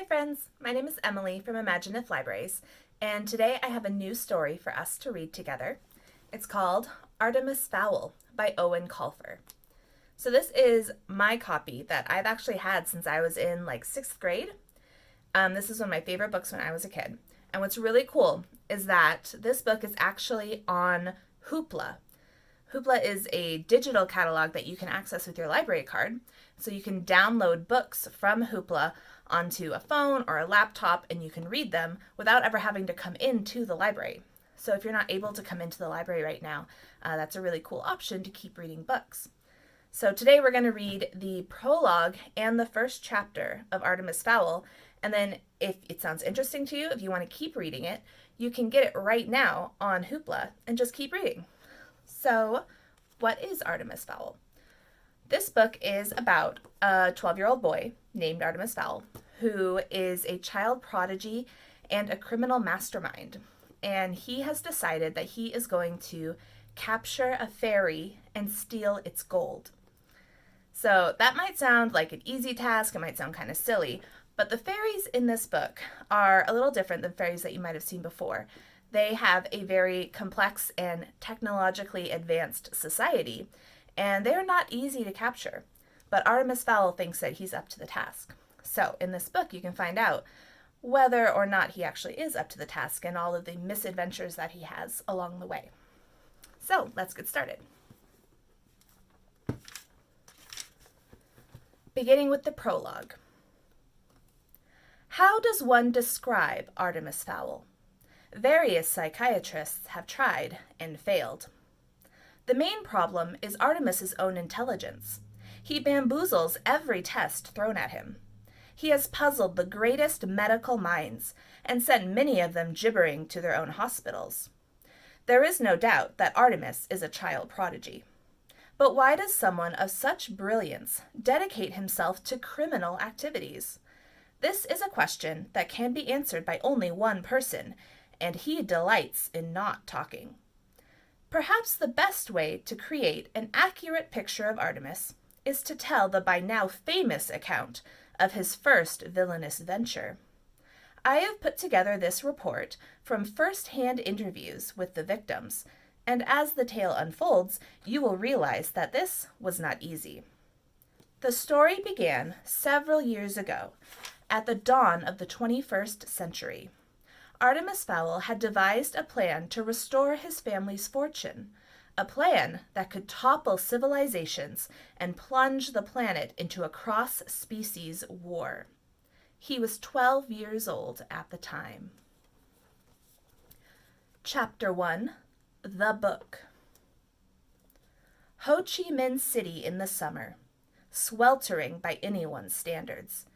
Hi friends, my name is Emily from Imaginative Libraries, and today I have a new story for us to read together. It's called Artemis Fowl by Eoin Colfer. So this is my copy that I've actually had since I was in like 6th grade. This is one of my favorite books when I was a kid. And what's really cool is that this book is actually on Hoopla. Hoopla is a digital catalog that you can access with your library card. So you can download books from Hoopla onto a phone or a laptop and you can read them without ever having to come into the library. So if you're not able to come into the library right now, that's a really cool option to keep reading books. So today we're going to read the prologue and the first chapter of Artemis Fowl. And then if it sounds interesting to you, if you want to keep reading it, you can get it right now on Hoopla and just keep reading. So what is Artemis Fowl? This book is about a 12-year-old boy named Artemis Fowl who is a child prodigy and a criminal mastermind. And he has decided that he is going to capture a fairy and steal its gold. So that might sound like an easy task, it might sound kind of silly, but the fairies in this book are a little different than fairies that you might have seen before. They have a very complex and technologically advanced society, and they are not easy to capture. But Artemis Fowl thinks that he's up to the task. So in this book, you can find out whether or not he actually is up to the task and all of the misadventures that he has along the way. So let's get started. Beginning with the prologue. How does one describe Artemis Fowl? Various psychiatrists have tried and failed. The main problem is Artemis's own intelligence. He bamboozles every test thrown at him. He has puzzled the greatest medical minds and sent many of them gibbering to their own hospitals. There is no doubt that Artemis is a child prodigy. But why does someone of such brilliance dedicate himself to criminal activities? This is a question that can be answered by only one person, and he delights in not talking. Perhaps the best way to create an accurate picture of Artemis is to tell the by now famous account of his first villainous venture. I have put together this report from first-hand interviews with the victims, and as the tale unfolds, you will realize that this was not easy. The story began several years ago, at the dawn of the 21st century. Artemis Fowl had devised a plan to restore his family's fortune, a plan that could topple civilizations and plunge the planet into a cross-species war. He was 12 years old at the time. Chapter 1. The Book. Ho Chi Minh City in the summer, sweltering by anyone's standards.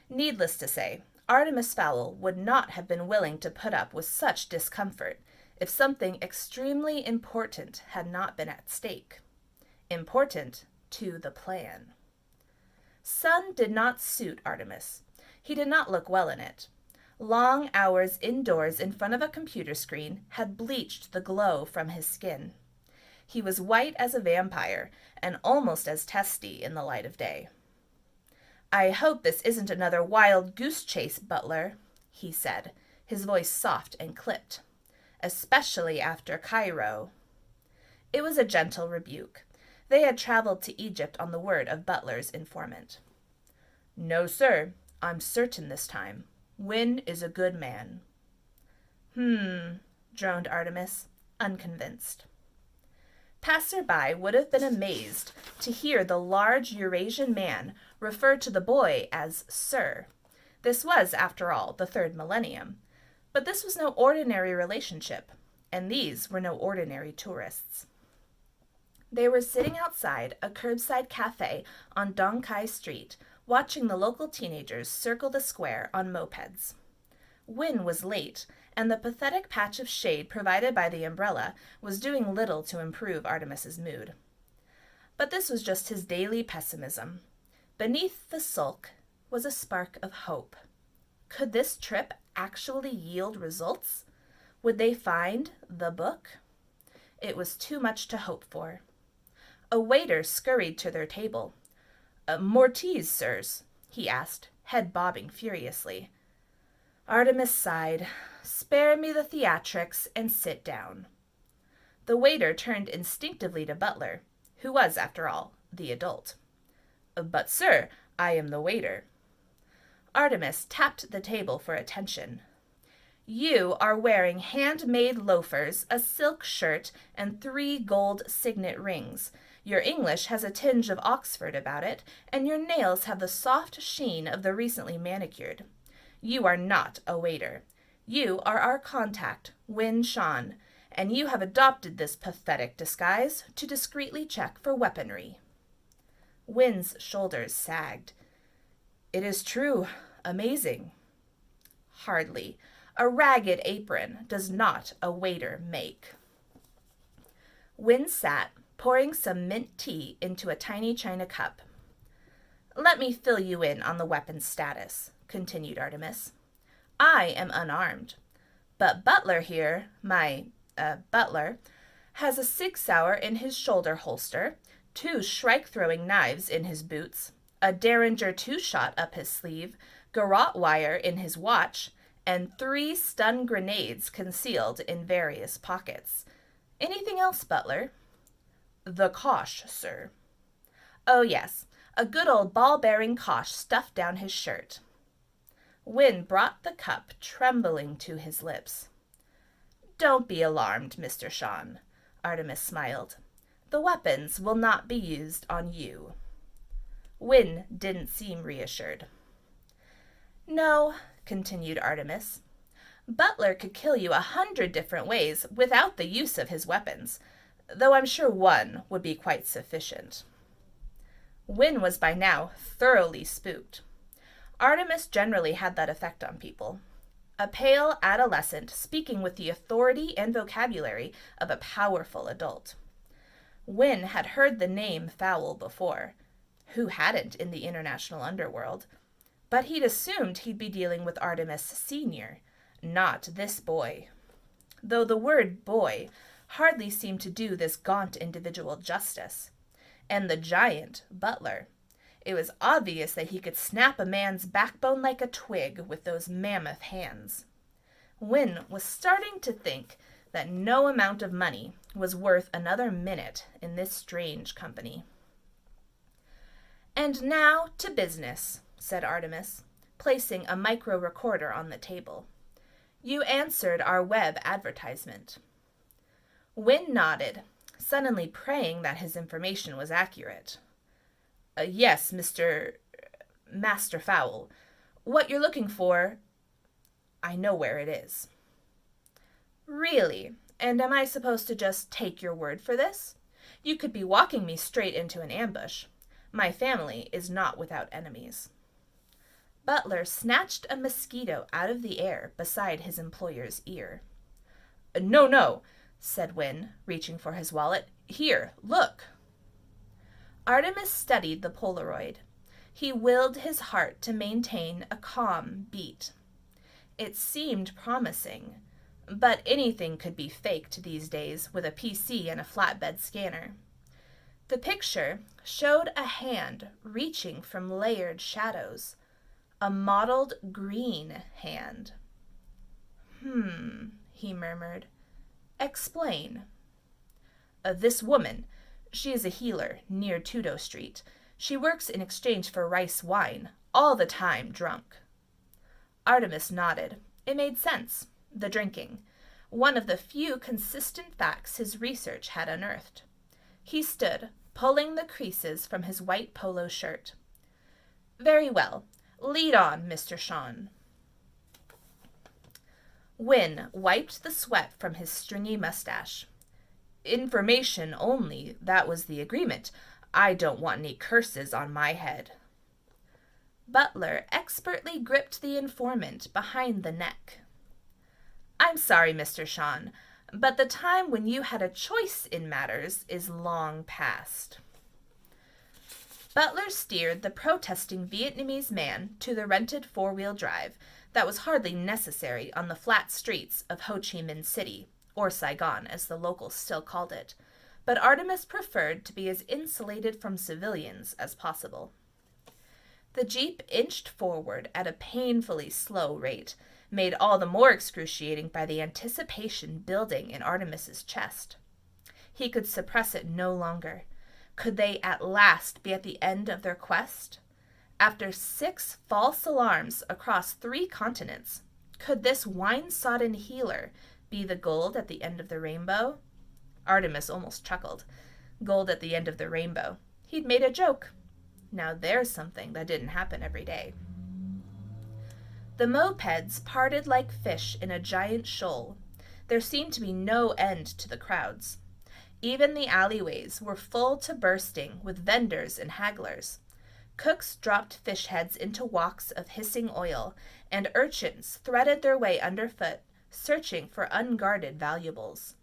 Needless to say, Artemis Fowl would not have been willing to put up with such discomfort if something extremely important had not been at stake. Important to the plan. Sun did not suit Artemis. He did not look well in it. Long hours indoors in front of a computer screen had bleached the glow from his skin. He was white as a vampire and almost as testy in the light of day. "I hope this isn't another wild goose chase, butler," he said, his voice soft and clipped. "Especially after Cairo." It was a gentle rebuke. They had traveled to Egypt on the word of Butler's informant. "No, sir. I'm certain this time. Wynne is a good man." Droned Artemis, unconvinced. Passer-by would have been amazed to hear the large Eurasian man refer to the boy as Sir. This was, after all, the 3rd millennium. But this was no ordinary relationship, and these were no ordinary tourists. They were sitting outside a curbside cafe on Dong Kai Street, watching the local teenagers circle the square on mopeds. Wynne was late, and the pathetic patch of shade provided by the umbrella was doing little to improve Artemis's mood. But this was just his daily pessimism. Beneath the sulk was a spark of hope. Could this trip actually yield results? Would they find the book? It was too much to hope for. A waiter scurried to their table. "More teas, sirs?" he asked, head bobbing furiously. Artemis sighed. "Spare me the theatrics and sit down." The waiter turned instinctively to Butler, who was, after all, the adult. "But, sir, I am the waiter." Artemis tapped the table for attention. "You are wearing handmade loafers, a silk shirt, and 3 gold signet rings. Your English has a tinge of Oxford about it, and your nails have the soft sheen of the recently manicured. You are not a waiter. You are our contact, Win Shan, and you have adopted this pathetic disguise to discreetly check for weaponry." Win's shoulders sagged. "It is true. Amazing." "Hardly. A ragged apron does not a waiter make." Win sat, pouring some mint tea into a tiny china cup. "Let me fill you in on the weapon's status," continued Artemis. "I am unarmed, but Butler here, my butler, has a Sig Sauer in his shoulder holster, 2 shrike-throwing knives in his boots, a Derringer 2-shot up his sleeve, garrote wire in his watch, and 3 stun grenades concealed in various pockets. Anything else, Butler?" "The Kosh, sir." "Oh, yes, a good old ball-bearing Kosh stuffed down his shirt." Win brought the cup trembling to his lips. "Don't be alarmed, Mr. Shan," Artemis smiled. "The weapons will not be used on you." Win didn't seem reassured. "No," continued Artemis. "Butler could kill you 100 different ways without the use of his weapons, though I'm sure one would be quite sufficient." Win was by now thoroughly spooked. Artemis generally had that effect on people. A pale adolescent speaking with the authority and vocabulary of a powerful adult. Win had heard the name Fowl before. Who hadn't in the international underworld? But he'd assumed he'd be dealing with Artemis Sr., not this boy. Though the word boy hardly seemed to do this gaunt individual justice. And the giant, Butler. It was obvious that he could snap a man's backbone like a twig with those mammoth hands. Win was starting to think that no amount of money was worth another minute in this strange company. "And now to business," said Artemis, placing a micro-recorder on the table. "You answered our web advertisement." Win nodded, suddenly praying that his information was accurate. "Yes, Master Fowl. What you're looking for, I know where it is." "Really? And am I supposed to just take your word for this? You could be walking me straight into an ambush. My family is not without enemies." Butler snatched a mosquito out of the air beside his employer's ear. "No, no," said Win, reaching for his wallet. "Here, look." Artemis studied the Polaroid. He willed his heart to maintain a calm beat. It seemed promising, but anything could be faked these days with a PC and a flatbed scanner. The picture showed a hand reaching from layered shadows, a mottled green hand. He murmured. "Explain." "This woman, she is a healer near Tudo Street. She works in exchange for rice wine, all the time drunk." Artemis nodded. It made sense. The drinking. One of the few consistent facts his research had unearthed. He stood, pulling the creases from his white polo shirt. "Very well. Lead on, Mr. Shan." Win wiped the sweat from his stringy mustache. "Information only, that was the agreement. I don't want any curses on my head." Butler expertly gripped the informant behind the neck. "I'm sorry, Mr. Shan, but the time when you had a choice in matters is long past." Butler steered the protesting Vietnamese man to the rented 4-wheel drive that was hardly necessary on the flat streets of Ho Chi Minh City, or Saigon as the locals still called it, but Artemis preferred to be as insulated from civilians as possible. The jeep inched forward at a painfully slow rate, made all the more excruciating by the anticipation building in Artemis's chest. He could suppress it no longer. Could they at last be at the end of their quest? After 6 false alarms across 3 continents, could this wine-sodden healer be the gold at the end of the rainbow? Artemis almost chuckled. Gold at the end of the rainbow. He'd made a joke. Now there's something that didn't happen every day. The mopeds parted like fish in a giant shoal. There seemed to be no end to the crowds. Even the alleyways were full to bursting with vendors and hagglers. Cooks dropped fish heads into walks of hissing oil, and urchins threaded their way underfoot, searching for unguarded valuables.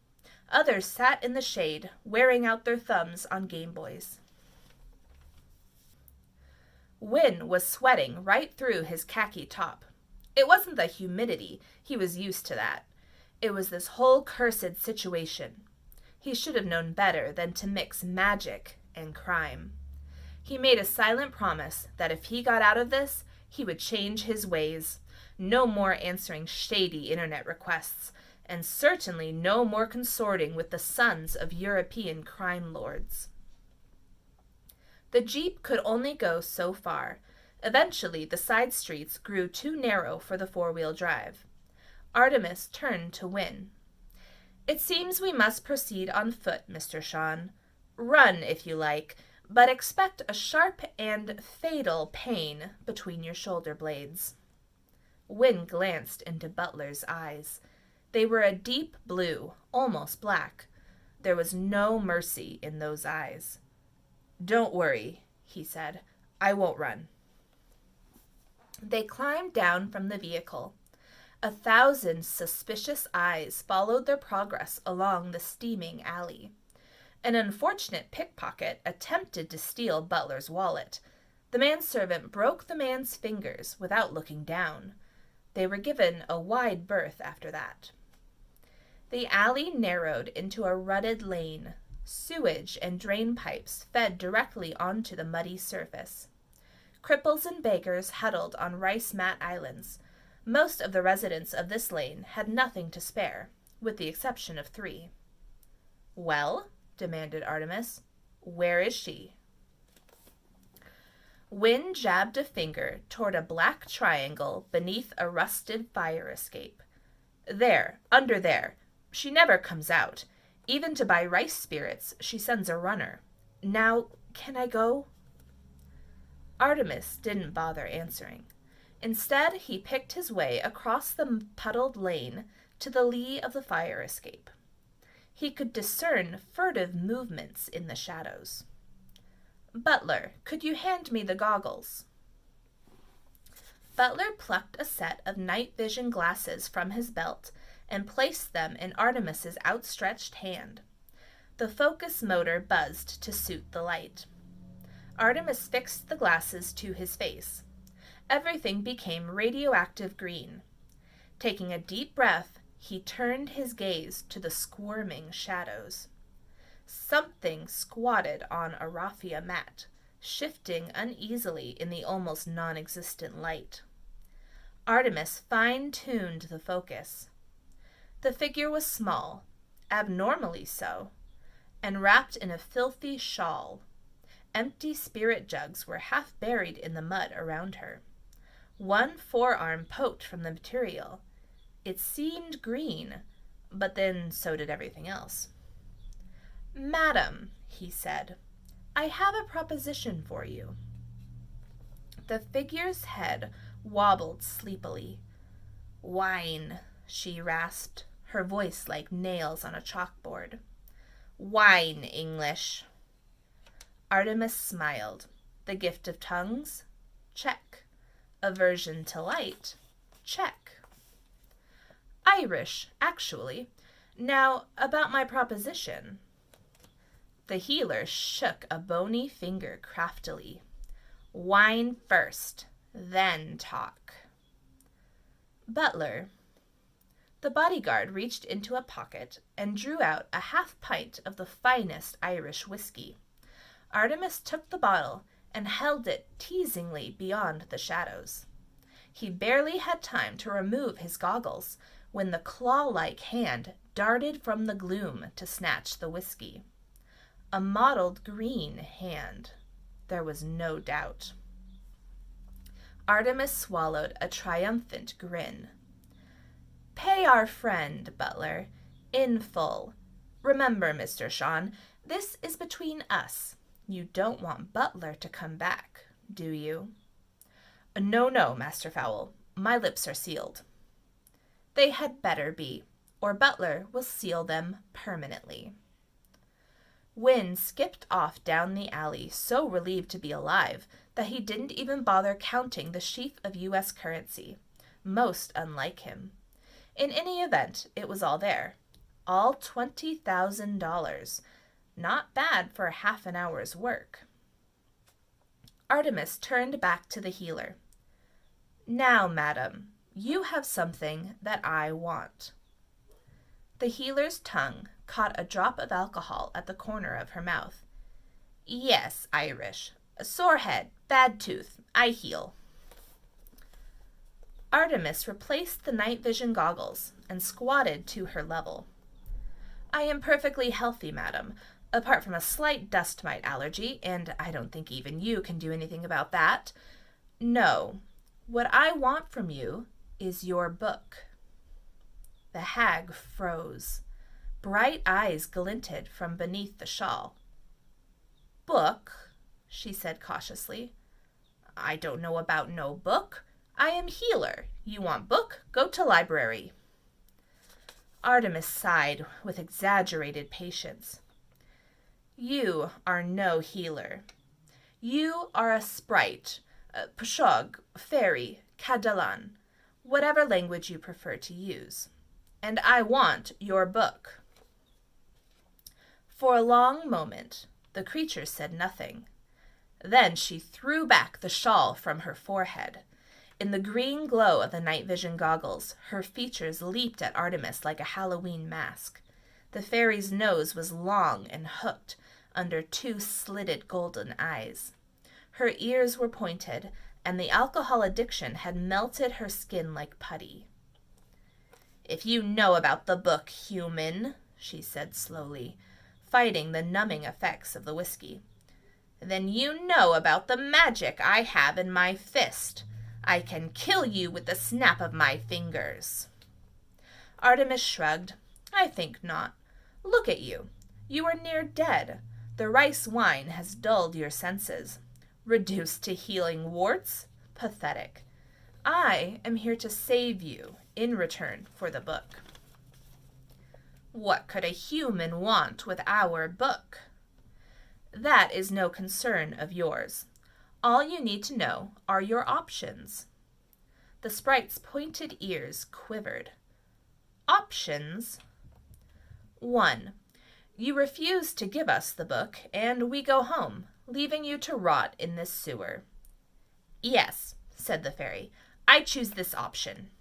Others sat in the shade, wearing out their thumbs on Game Boys. Wynne was sweating right through his khaki top. It wasn't the humidity, he was used to that. It was this whole cursed situation. He should have known better than to mix magic and crime. He made a silent promise that if he got out of this, he would change his ways. No more answering shady internet requests, and certainly no more consorting with the sons of European crime lords. The jeep could only go so far. Eventually, the side streets grew too narrow for the 4-wheel drive. Artemis turned to Wynne. "It seems we must proceed on foot, Mr. Sean. Run, if you like, but expect a sharp and fatal pain between your shoulder blades." Wynne glanced into Butler's eyes. They were a deep blue, almost black. There was no mercy in those eyes. "Don't worry," he said. "I won't run." They climbed down from the vehicle. 1,000 suspicious eyes followed their progress along the steaming alley. An unfortunate pickpocket attempted to steal Butler's wallet. The manservant broke the man's fingers without looking down. They were given a wide berth after that. The alley narrowed into a rutted lane. Sewage and drain pipes fed directly onto the muddy surface. Cripples and beggars huddled on rice mat islands. Most of the residents of this lane had nothing to spare, with the exception of 3. "Well?" demanded Artemis. "Where is she?" Wynne jabbed a finger toward a black triangle beneath a rusted fire escape. "There, under there. She never comes out. Even to buy rice spirits, she sends a runner. Now, can I go?" Artemis didn't bother answering. Instead, he picked his way across the puddled lane to the lee of the fire escape. He could discern furtive movements in the shadows. "Butler, could you hand me the goggles?" Butler plucked a set of night vision glasses from his belt and placed them in Artemis's outstretched hand. The focus motor buzzed to suit the light. Artemis fixed the glasses to his face. Everything became radioactive green. Taking a deep breath, he turned his gaze to the squirming shadows. Something squatted on a raffia mat, shifting uneasily in the almost non-existent light. Artemis fine-tuned the focus. The figure was small, abnormally so, and wrapped in a filthy shawl. Empty spirit jugs were half buried in the mud around her. One forearm poked from the material. It seemed green, but then so did everything else. "Madam," he said, "I have a proposition for you." The figure's head wobbled sleepily. "Wine," she rasped, her voice like nails on a chalkboard. "Wine, English." Artemis smiled. The gift of tongues? Check. Aversion to light? Check. "Irish, actually. Now, about my proposition." The healer shook a bony finger craftily. "Wine first, then talk." "Butler." The bodyguard reached into a pocket and drew out a half pint of the finest Irish whiskey. Artemis took the bottle and held it teasingly beyond the shadows. He barely had time to remove his goggles when the claw-like hand darted from the gloom to snatch the whiskey. A mottled green hand. There was no doubt. Artemis swallowed a triumphant grin. "Pay our friend, butler, in full. Remember, Mr. Sean, this is between us. You don't want Butler to come back, do you?" "No, no, Master Fowl. My lips are sealed." "They had better be, or Butler will seal them permanently." Wynne skipped off down the alley, so relieved to be alive that he didn't even bother counting the sheaf of U.S. currency. Most unlike him. In any event, it was all there. All $20,000. Not bad for half an hour's work. Artemis turned back to the healer. "Now, madam, you have something that I want." The healer's tongue caught a drop of alcohol at the corner of her mouth. "Yes, Irish. A sore head, bad tooth. I heal." Artemis replaced the night vision goggles and squatted to her level. "I am perfectly healthy, madam, apart from a slight dust mite allergy, and I don't think even you can do anything about that. No, what I want from you is your book." The hag froze. Bright eyes glinted from beneath the shawl. "Book?" she said cautiously. "I don't know about no book. I am healer. You want book? Go to library." Artemis sighed with exaggerated patience. "You are no healer. You are a sprite, pshog, fairy, Catalan, whatever language you prefer to use. And I want your book." For a long moment, the creature said nothing. Then she threw back the shawl from her forehead. In the green glow of the night vision goggles, her features leaped at Artemis like a Halloween mask. The fairy's nose was long and hooked under two slitted golden eyes. Her ears were pointed, and the alcohol addiction had melted her skin like putty. "If you know about the book, human," she said slowly, fighting the numbing effects of the whiskey, "then you know about the magic I have in my fist. I can kill you with the snap of my fingers." Artemis shrugged. "I think not. Look at you. You are near dead. The rice wine has dulled your senses. Reduced to healing warts? Pathetic. I am here to save you in return for the book." "What could a human want with our book?" "That is no concern of yours. All you need to know are your options." The sprite's pointed ears quivered. "Options?" 1. You refuse to give us the book, and we go home, leaving you to rot in this sewer." "Yes," said the fairy. "I choose this option."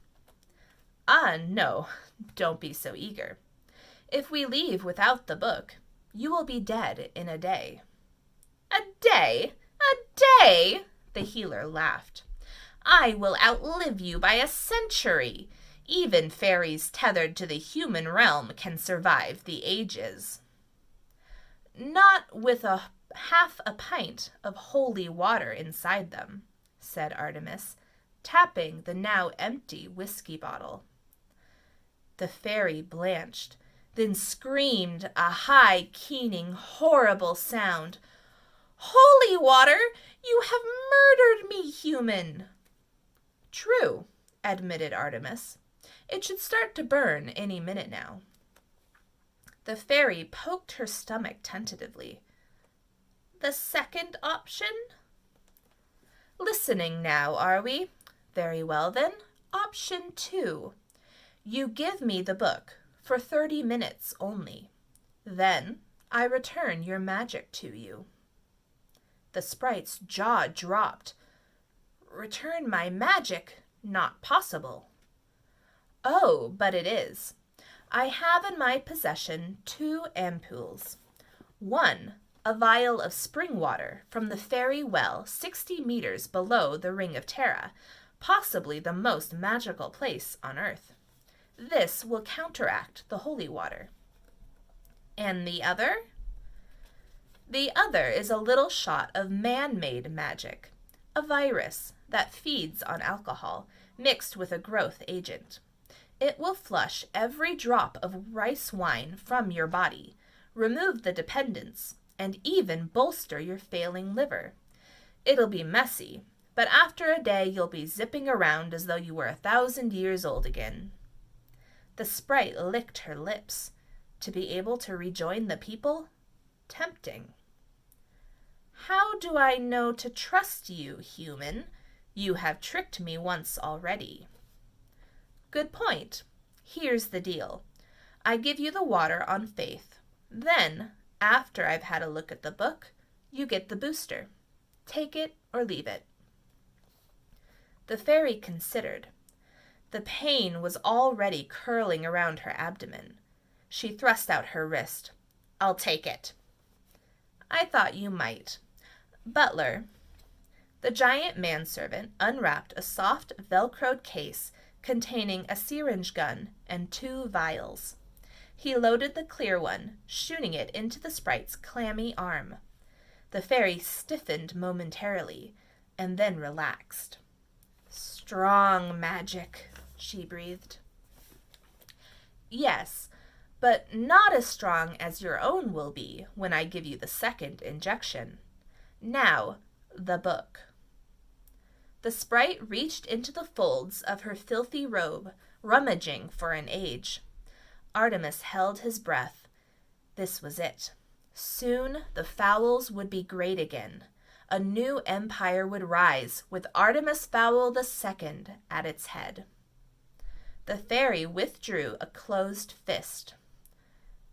No, don't be so eager. If we leave without the book, you will be dead in a day." "A day? A day?" the healer laughed. "I will outlive you by a century. Even fairies tethered to the human realm can survive the ages." "Not with half a pint of holy water inside them," said Artemis, tapping the now empty whiskey bottle. The fairy blanched, then screamed a high, keening, horrible sound. "Holy water! You have murdered me, human!" "True," admitted Artemis. "It should start to burn any minute now." The fairy poked her stomach tentatively. "The second option?" "Listening now, are we? Very well then. Option 2. You give me the book for 30 minutes only. Then I return your magic to you." The sprite's jaw dropped. "Return my magic? Not possible." "Oh, but it is. I have in my possession 2 ampoules. One, a vial of spring water from the fairy well 60 meters below the Ring of Terra, possibly the most magical place on Earth. This will counteract the holy water. And the other? The other is a little shot of man-made magic, a virus that feeds on alcohol mixed with a growth agent. It will flush every drop of rice wine from your body, remove the dependence, and even bolster your failing liver. It'll be messy, but after a day you'll be zipping around as though you were 1,000 years old again. The sprite licked her lips. To be able to rejoin the people? Tempting. How do I know to trust you, human? You have tricked me once already. Good point. Here's the deal. I give you the water on faith. Then, after I've had a look at the book, you get the booster. Take it or leave it. The fairy considered. The pain was already curling around her abdomen. She thrust out her wrist. I'll take it. I thought you might. Butler. The giant manservant unwrapped a soft velcroed case containing a syringe gun and 2 vials. He loaded the clear one, shooting it into the sprite's clammy arm. The fairy stiffened momentarily, and then relaxed. Strong magic, she breathed. Yes, but not as strong as your own will be when I give you the second injection. Now, the book. The sprite reached into the folds of her filthy robe, rummaging for an age. Artemis held his breath. This was it. Soon the Fowls would be great again. A new empire would rise with Artemis Fowl II at its head. The fairy withdrew a closed fist.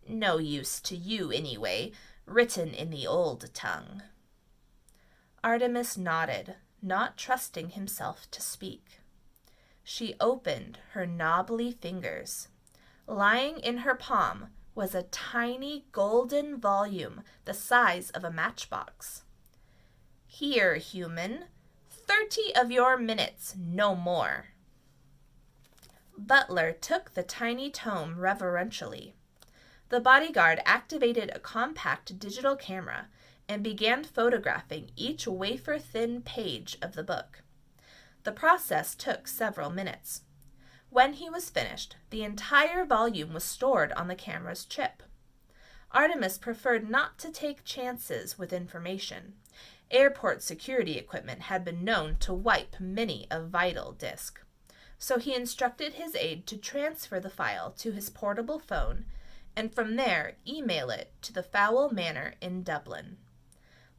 No use to you anyway, written in the old tongue. Artemis nodded, not trusting himself to speak. She opened her knobbly fingers. Lying in her palm was a tiny golden volume the size of a matchbox. Here, human, 30 of your minutes, no more. Butler took the tiny tome reverentially. The bodyguard activated a compact digital camera and began photographing each wafer-thin page of the book. The process took several minutes. When he was finished, the entire volume was stored on the camera's chip. Artemis preferred not to take chances with information. Airport security equipment had been known to wipe many a vital disk. So he instructed his aide to transfer the file to his portable phone and from there email it to the Fowl Manor in Dublin.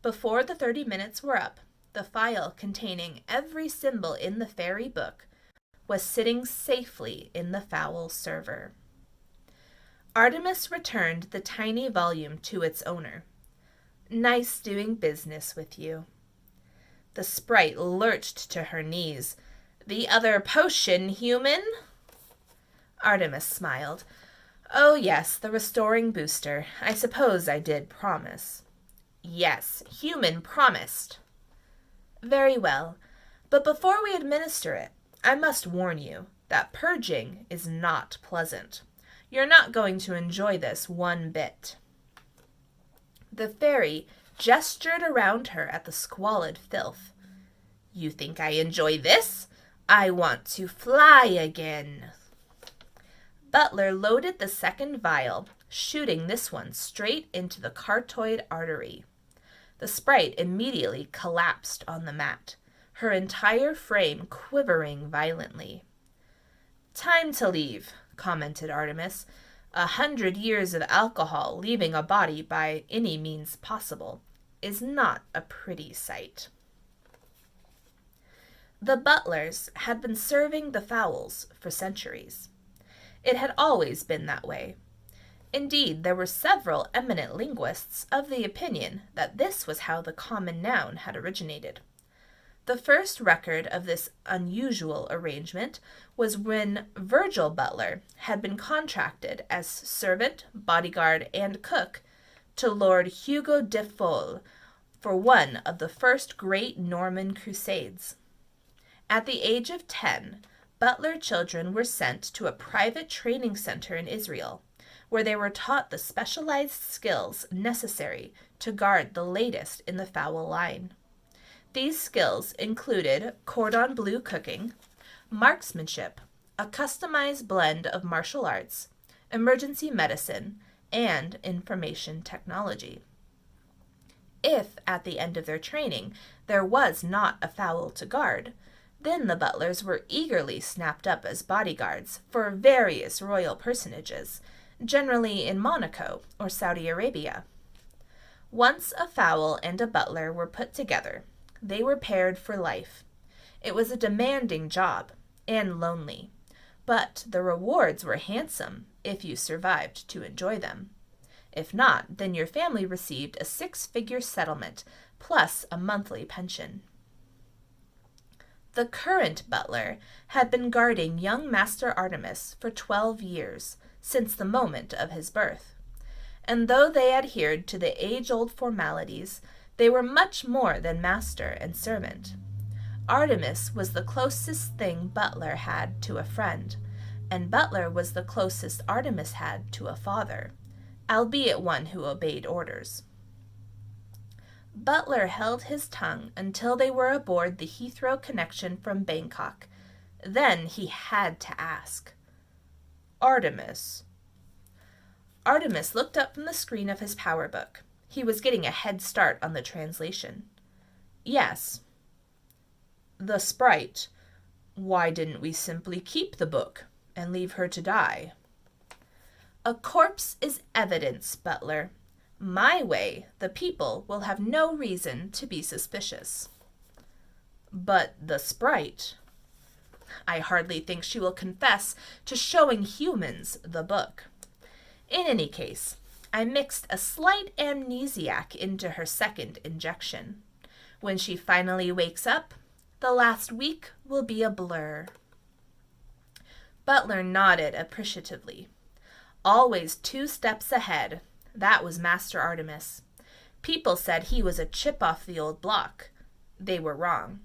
Before the 30 minutes were up, the file containing every symbol in the fairy book was sitting safely in the Fowl server. Artemis returned the tiny volume to its owner. Nice doing business with you. The sprite lurched to her knees. The other potion, human? Artemis smiled. Oh yes, the restoring booster. I suppose I did promise. Yes, human promised. Very well, but before we administer it, I must warn you that purging is not pleasant. You're not going to enjoy this one bit. The fairy gestured around her at the squalid filth. You think I enjoy this? I want to fly again. Butler loaded the second vial, shooting this one straight into the cartoid artery. The sprite immediately collapsed on the mat, her entire frame quivering violently. Time to leave, commented Artemis. 100 years of alcohol leaving a body by any means possible is not a pretty sight. The butlers had been serving the fowls for centuries. It had always been that way. Indeed, there were several eminent linguists of the opinion that this was how the common noun had originated. The first record of this unusual arrangement was when Virgil Butler had been contracted as servant, bodyguard, and cook to Lord Hugo de Foll for one of the first great Norman Crusades. At the age of 10, butler children were sent to a private training center in Israel, where they were taught the specialized skills necessary to guard the latest in the fowl line. These skills included cordon bleu cooking, marksmanship, a customized blend of martial arts, emergency medicine, and information technology. If, at the end of their training, there was not a fowl to guard, then the butlers were eagerly snapped up as bodyguards for various royal personages, generally in Monaco or Saudi Arabia. Once a fowl and a butler were put together, they were paired for life. It was a demanding job and lonely, but the rewards were handsome if you survived to enjoy them. If not, then your family received a 6-figure settlement plus a monthly pension. The current butler had been guarding young Master Artemis for 12 years, since the moment of his birth. And though they adhered to the age-old formalities, they were much more than master and servant. Artemis was the closest thing Butler had to a friend, and Butler was the closest Artemis had to a father, albeit one who obeyed orders. Butler held his tongue until they were aboard the Heathrow connection from Bangkok. Then he had to ask, "Artemis." Artemis looked up from the screen of his power book. He was getting a head start on the translation. "Yes." "The sprite. Why didn't we simply keep the book and leave her to die?" "A corpse is evidence, Butler. My way, the people will have no reason to be suspicious." "But the sprite?" "I hardly think she will confess to showing humans the book. In any case, I mixed a slight amnesiac into her second injection. When she finally wakes up, the last week will be a blur." Butler nodded appreciatively. Always 2 steps ahead. That was Master Artemis. People said he was a chip off the old block. They were wrong.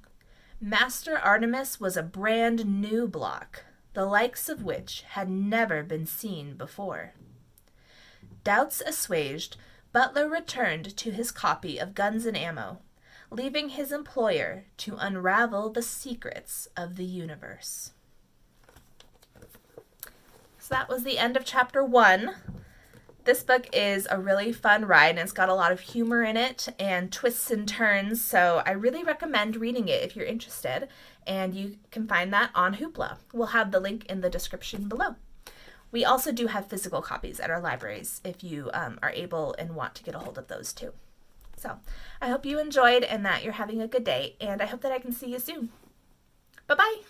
Master Artemis was a brand new block, the likes of which had never been seen before. Doubts assuaged, Butler returned to his copy of Guns and Ammo, leaving his employer to unravel the secrets of the universe. So that was the end of chapter 1. This book is a really fun ride, and it's got a lot of humor in it and twists and turns, so I really recommend reading it if you're interested, and you can find that on Hoopla. We'll have the link in the description below. We also do have physical copies at our libraries if you are able and want to get a hold of those too. So I hope you enjoyed and that you're having a good day, and I hope that I can see you soon. Bye-bye!